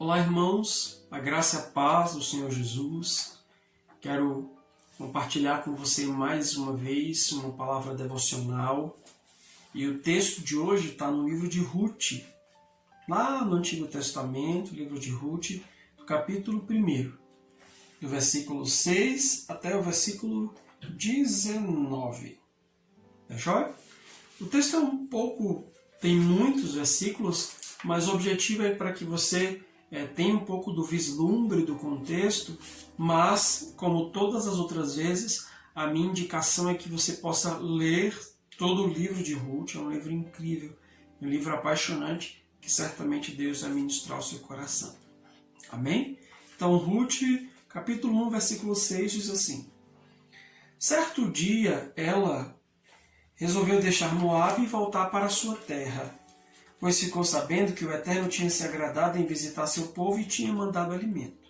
Olá, irmãos, a graça e a paz do Senhor Jesus. Quero compartilhar com você mais uma vez uma palavra devocional. E o texto de hoje está no livro de Ruth, lá no Antigo Testamento, livro de Ruth, do capítulo 1, do versículo 6 até o versículo 19. Tá joia? O texto tem muitos versículos, mas o objetivo é para que você tenha um pouco do vislumbre do contexto, mas, como todas as outras vezes, a minha indicação é que você possa ler todo o livro de Ruth. É um livro incrível, um livro apaixonante, que certamente Deus vai ministrar ao seu coração. Amém? Então, Ruth, capítulo 1, versículo 6, diz assim: Certo dia, ela resolveu deixar Moabe e voltar para sua terra, pois ficou sabendo que o Eterno tinha se agradado em visitar seu povo e tinha mandado alimento.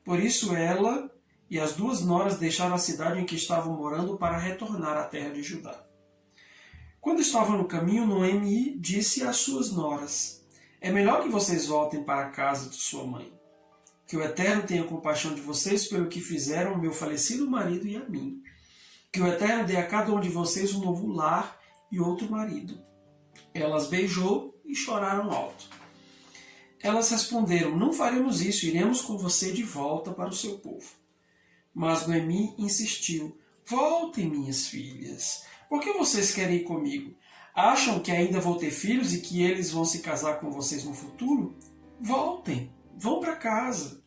Por isso ela e as duas noras deixaram a cidade em que estavam morando para retornar à terra de Judá. Quando estavam no caminho, Noemi disse às suas noras: É melhor que vocês voltem para a casa de sua mãe. Que o Eterno tenha compaixão de vocês pelo que fizeram ao meu falecido marido e a mim. Que o Eterno dê a cada um de vocês um novo lar e outro marido. Elas beijou e choraram alto. Elas responderam: Não faremos isso, iremos com você de volta para o seu povo. Mas Noemi insistiu: Voltem, minhas filhas. Por que vocês querem ir comigo? Acham que ainda vou ter filhos e que eles vão se casar com vocês no futuro? Voltem, vão para casa.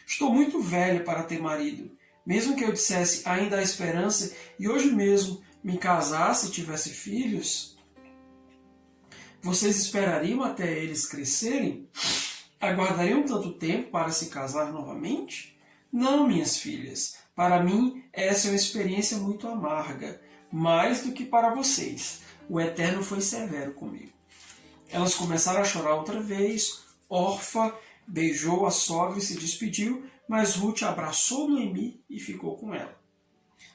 Estou muito velha para ter marido. Mesmo que eu dissesse ainda há esperança e hoje mesmo me casasse e tivesse filhos, vocês esperariam até eles crescerem? Aguardariam tanto tempo para se casar novamente? Não, minhas filhas. Para mim, essa é uma experiência muito amarga, mais do que para vocês. O Eterno foi severo comigo. Elas começaram a chorar outra vez. Orfa beijou a sogra e se despediu, mas Ruth abraçou Noemi e ficou com ela.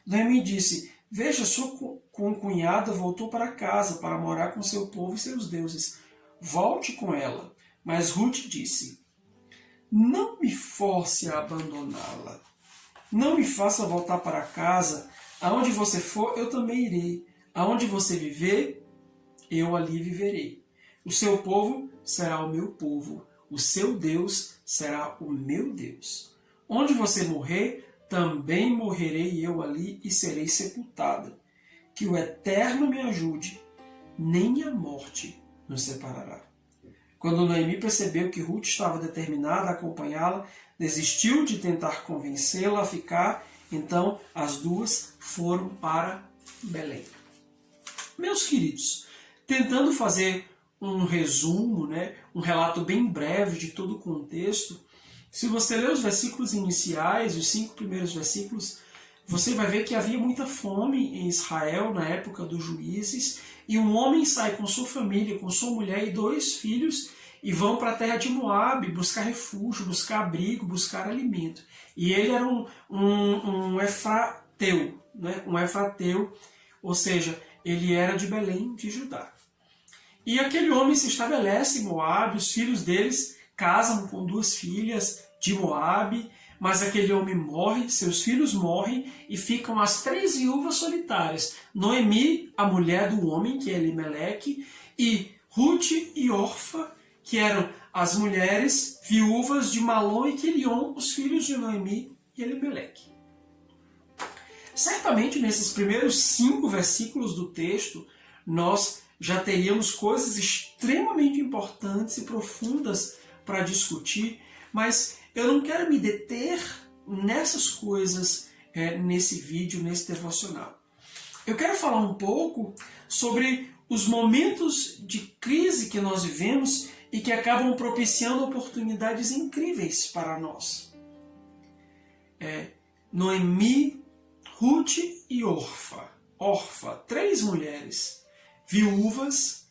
Noemi disse: Veja, sua concunhada voltou para casa para morar com seu povo e seus deuses. Volte com ela. Mas Ruth disse: Não me force a abandoná-la. Não me faça voltar para casa. Aonde você for, eu também irei. Aonde você viver, eu ali viverei. O seu povo será o meu povo. O seu Deus será o meu Deus. Onde você morrer, também morrerei eu ali e serei sepultada. Que o Eterno me ajude, nem a morte nos separará. Quando Noemi percebeu que Ruth estava determinada a acompanhá-la, desistiu de tentar convencê-la a ficar. Então as duas foram para Belém. Meus queridos, tentando fazer um resumo, um relato bem breve de todo o contexto, se você ler os versículos iniciais, os 5 primeiros versículos, você vai ver que havia muita fome em Israel na época dos juízes, e um homem sai com sua família, com sua mulher e 2 filhos, e vão para a terra de Moabe buscar refúgio, buscar abrigo, buscar alimento. E ele era um efrateu, um efrateu, ou seja, ele era de Belém, de Judá. E aquele homem se estabelece em Moabe, os filhos deles casam com 2 filhas de Moabe, mas aquele homem morre, seus filhos morrem e ficam as 3 viúvas solitárias. Noemi, a mulher do homem, que é Elimeleque, e Ruth e Orfa, que eram as mulheres viúvas de Malom e Quilion, os filhos de Noemi e Elimeleque. Certamente, nesses primeiros 5 versículos do texto, nós já teríamos coisas extremamente importantes e profundas para discutir, mas eu não quero me deter nessas coisas nesse vídeo, nesse devocional. Eu quero falar um pouco sobre os momentos de crise que nós vivemos e que acabam propiciando oportunidades incríveis para nós. Noemi, Ruth e Orfa. Orfa, 3 mulheres viúvas,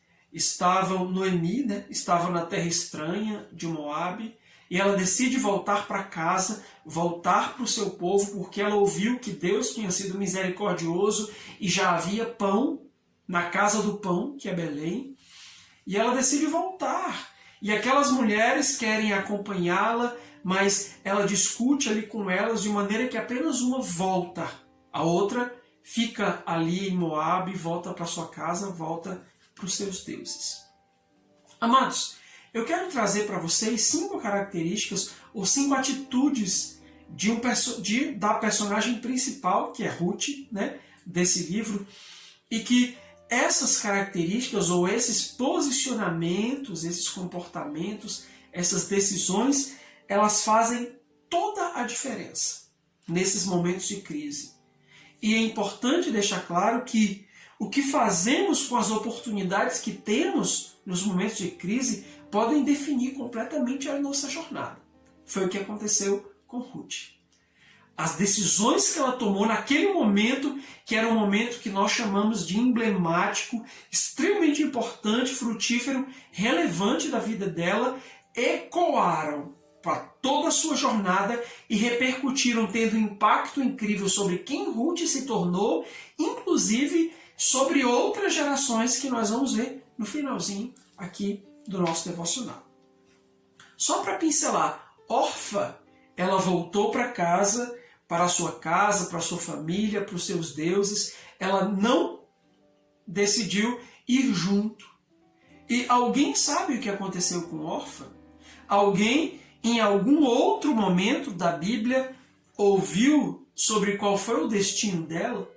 Noemi estava na terra estranha de Moabe, e ela decide voltar para casa, voltar para o seu povo, porque ela ouviu que Deus tinha sido misericordioso e já havia pão na casa do pão, que é Belém, e ela decide voltar. e aquelas mulheres querem acompanhá-la, mas ela discute ali com elas de maneira que apenas uma volta, a outra fica ali em Moabe, volta para sua casa, volta para os seus deuses. Amados, eu quero trazer para vocês 5 características ou 5 atitudes da personagem principal, que é Ruth, né, desse livro, e que essas características ou esses posicionamentos, esses comportamentos, essas decisões, elas fazem toda a diferença nesses momentos de crise. E é importante deixar claro que o que fazemos com as oportunidades que temos nos momentos de crise podem definir completamente a nossa jornada. Foi o que aconteceu com Ruth. As decisões que ela tomou naquele momento, que era um momento que nós chamamos de emblemático, extremamente importante, frutífero, relevante da vida dela, ecoaram para toda a sua jornada e repercutiram, tendo um impacto incrível sobre quem Ruth se tornou, inclusive sobre outras gerações que nós vamos ver no finalzinho aqui do nosso devocional. Só para pincelar, Orfa, ela voltou para casa, para a sua casa, para a sua família, para os seus deuses. Ela não decidiu ir junto. E alguém sabe o que aconteceu com Orfa? Alguém, em algum outro momento da Bíblia, ouviu sobre qual foi o destino dela?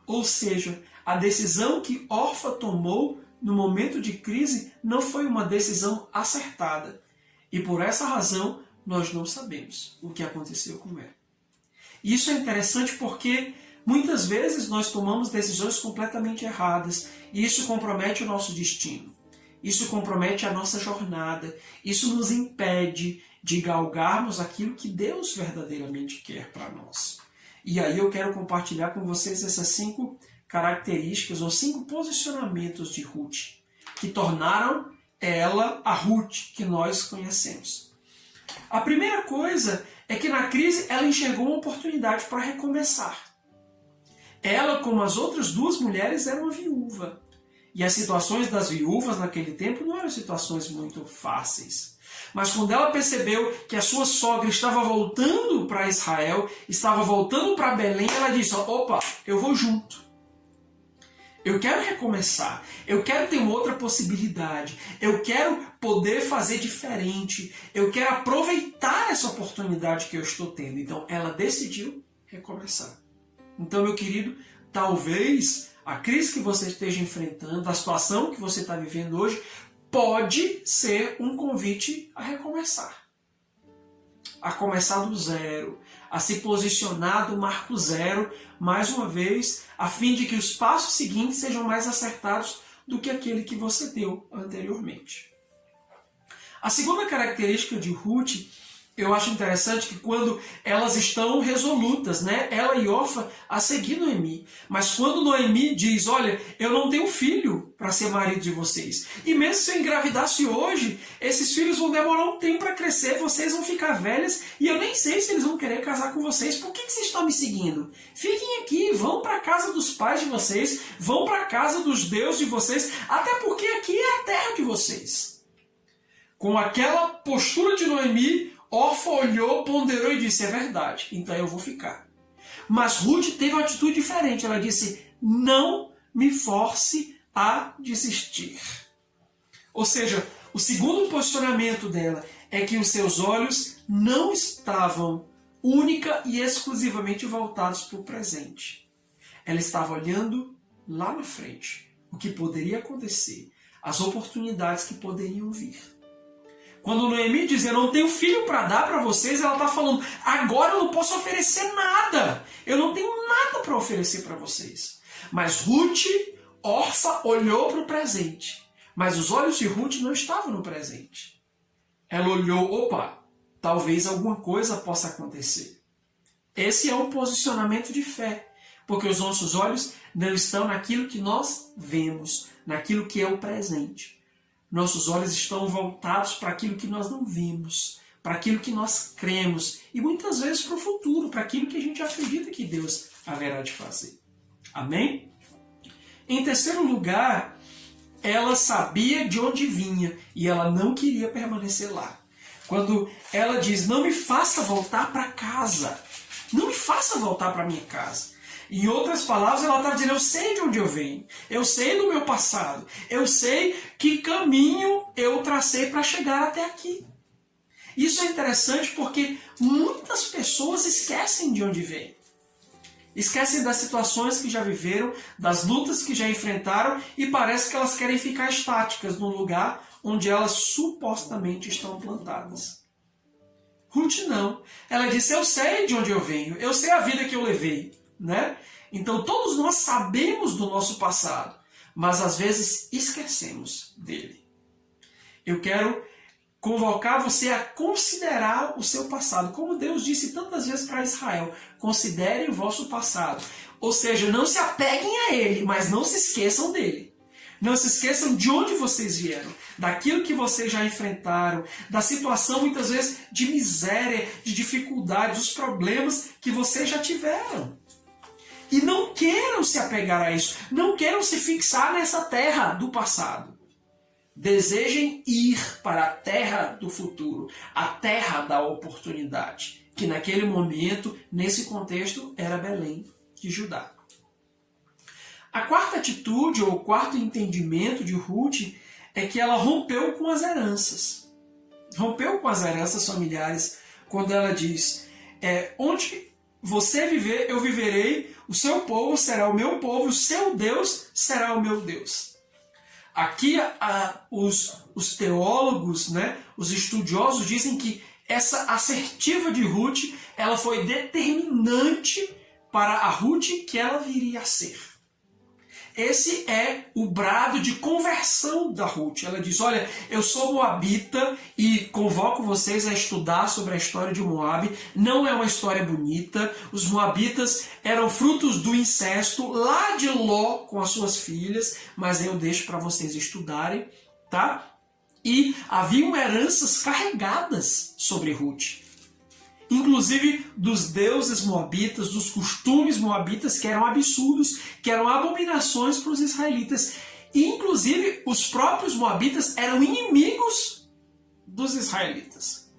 Ou seja, a decisão que Orfa tomou no momento de crise não foi uma decisão acertada. E por essa razão, nós não sabemos o que aconteceu com ela. E isso é interessante porque muitas vezes nós tomamos decisões completamente erradas e isso compromete o nosso destino. Isso compromete a nossa jornada. Isso nos impede de galgarmos aquilo que Deus verdadeiramente quer para nós. E aí eu quero compartilhar com vocês essas 5 características ou 5 posicionamentos de Ruth que tornaram ela a Ruth que nós conhecemos. A primeira coisa é que na crise ela enxergou uma oportunidade para recomeçar. Ela, como as outras 2 mulheres, era uma viúva. E as situações das viúvas naquele tempo não eram situações muito fáceis. Mas quando ela percebeu que a sua sogra estava voltando para Israel, estava voltando para Belém, ela disse, opa, eu vou junto. Eu quero recomeçar, eu quero ter uma outra possibilidade, eu quero poder fazer diferente, eu quero aproveitar essa oportunidade que eu estou tendo. Então ela decidiu recomeçar. Então, meu querido, talvez a crise que você esteja enfrentando, a situação que você está vivendo hoje, pode ser um convite a recomeçar. A começar do zero, a se posicionar do marco zero, mais uma vez, a fim de que os passos seguintes sejam mais acertados do que aquele que você deu anteriormente. A segunda característica de Ruth, eu acho interessante que quando elas estão resolutas, né? Ela e Orfa a seguir Noemi. Mas quando Noemi diz, olha, eu não tenho filho para ser marido de vocês. E mesmo se eu engravidasse hoje, esses filhos vão demorar um tempo para crescer, vocês vão ficar velhas e eu nem sei se eles vão querer casar com vocês. Por que vocês estão me seguindo? Fiquem aqui, vão para a casa dos pais de vocês, vão para a casa dos deuses de vocês, até porque aqui é a terra de vocês. Com aquela postura de Noemi, Orfa olhou, ponderou e disse, é verdade, então eu vou ficar. Mas Ruth teve uma atitude diferente, ela disse, não me force a desistir. Ou seja, o segundo posicionamento dela é que os seus olhos não estavam única e exclusivamente voltados para o presente. Ela estava olhando lá na frente, o que poderia acontecer, as oportunidades que poderiam vir. Quando Noemi diz, eu não tenho filho para dar para vocês, ela está falando, agora eu não posso oferecer nada. Eu não tenho nada para oferecer para vocês. Mas Ruth, Orfa, olhou para o presente. Mas os olhos de Ruth não estavam no presente. Ela olhou, opa, talvez alguma coisa possa acontecer. Esse é um posicionamento de fé. Porque os nossos olhos não estão naquilo que nós vemos, naquilo que é o presente. Nossos olhos estão voltados para aquilo que nós não vimos, para aquilo que nós cremos e muitas vezes para o futuro, para aquilo que a gente acredita que Deus haverá de fazer. Amém? Em terceiro lugar, ela sabia de onde vinha e ela não queria permanecer lá. Quando ela diz, não me faça voltar para casa, não me faça voltar para minha casa. Em outras palavras, ela estava dizendo, eu sei de onde eu venho, eu sei do meu passado, eu sei que caminho eu tracei para chegar até aqui. Isso é interessante porque muitas pessoas esquecem de onde vêm. Esquecem das situações que já viveram, das lutas que já enfrentaram e parece que elas querem ficar estáticas no lugar onde elas supostamente estão plantadas. Ruth não. Ela disse, eu sei de onde eu venho, eu sei a vida que eu levei, né? Então todos nós sabemos do nosso passado, mas às vezes esquecemos dele. Eu quero convocar você a considerar o seu passado. Como Deus disse tantas vezes para Israel, considerem o vosso passado. Ou seja, não se apeguem a ele, mas não se esqueçam dele. Não se esqueçam de onde vocês vieram, daquilo que vocês já enfrentaram, da situação muitas vezes de miséria, de dificuldade, dos problemas que vocês já tiveram. E não queiram se apegar a isso, não queiram se fixar nessa terra do passado. Desejem ir para a terra do futuro, a terra da oportunidade, que naquele momento, nesse contexto, era Belém de Judá. A quarta atitude, ou o quarto entendimento de Ruth, é que ela rompeu com as heranças. Rompeu com as heranças familiares, quando ela diz, onde você viver, eu viverei, o seu povo será o meu povo, o seu Deus será o meu Deus. Aqui os teólogos, né, os estudiosos dizem que essa assertiva de Ruth, ela foi determinante para a Ruth que ela viria a ser. Esse é o brado de conversão da Ruth. Ela diz, olha, eu sou moabita e convoco vocês a estudar sobre a história de Moabe. Não é uma história bonita. Os moabitas eram frutos do incesto lá de Ló com as suas filhas, mas eu deixo para vocês estudarem, tá? E haviam heranças carregadas sobre Ruth. Inclusive dos deuses moabitas, dos costumes moabitas que eram absurdos, que eram abominações para os israelitas. E, inclusive, os próprios moabitas eram inimigos dos israelitas.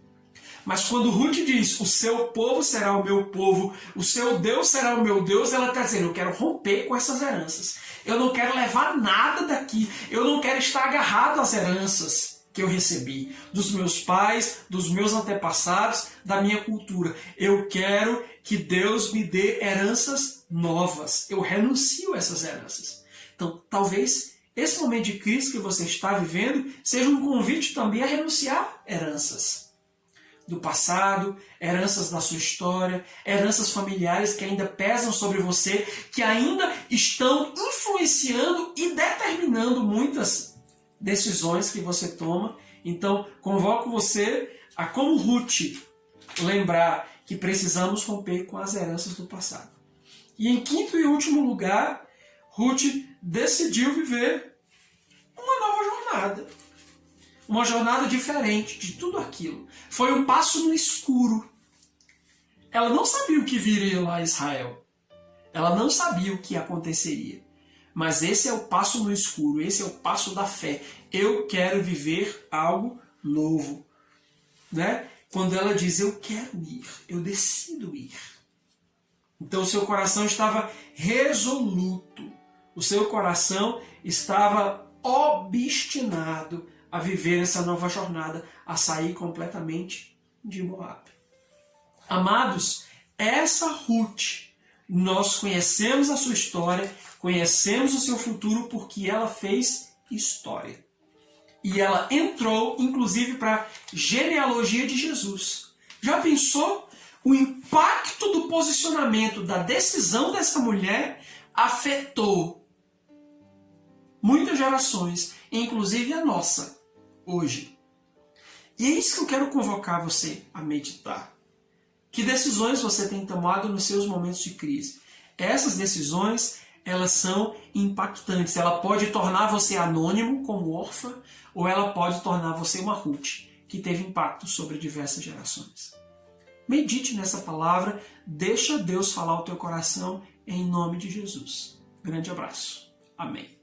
Mas quando Ruth diz, o seu povo será o meu povo, o seu Deus será o meu Deus, ela está dizendo, eu quero romper com essas heranças. Eu não quero levar nada daqui, eu não quero estar agarrado às heranças que eu recebi dos meus pais, dos meus antepassados, da minha cultura. Eu quero que Deus me dê heranças novas. Eu renuncio a essas heranças. Então, talvez esse momento de crise que você está vivendo seja um convite também a renunciar heranças do passado, heranças da sua história, heranças familiares que ainda pesam sobre você, que ainda estão influenciando e determinando muitas decisões que você toma. Então, convoco você a, como Ruth, lembrar que precisamos romper com as heranças do passado. E em quinto e último lugar, Ruth decidiu viver uma nova jornada. Uma jornada diferente de tudo aquilo. Foi um passo no escuro. Ela não sabia o que viria lá em Israel. Ela não sabia o que aconteceria. Mas esse é o passo no escuro, esse é o passo da fé. Eu quero viver algo novo. Né? Quando ela diz, eu quero ir, eu decido ir. Então o seu coração estava resoluto. O seu coração estava obstinado a viver essa nova jornada, a sair completamente de Moab. Amados, essa Ruth, nós conhecemos a sua história, conhecemos o seu futuro porque ela fez história. E ela entrou, inclusive, para a genealogia de Jesus. Já pensou? O impacto do posicionamento, da decisão dessa mulher afetou muitas gerações, inclusive a nossa, hoje. E é isso que eu quero convocar você a meditar. Que decisões você tem tomado nos seus momentos de crise? Essas decisões, elas são impactantes. Ela pode tornar você anônimo, como órfã, ou ela pode tornar você uma Ruth, que teve impacto sobre diversas gerações. Medite nessa palavra, deixa Deus falar ao teu coração, em nome de Jesus. Grande abraço. Amém.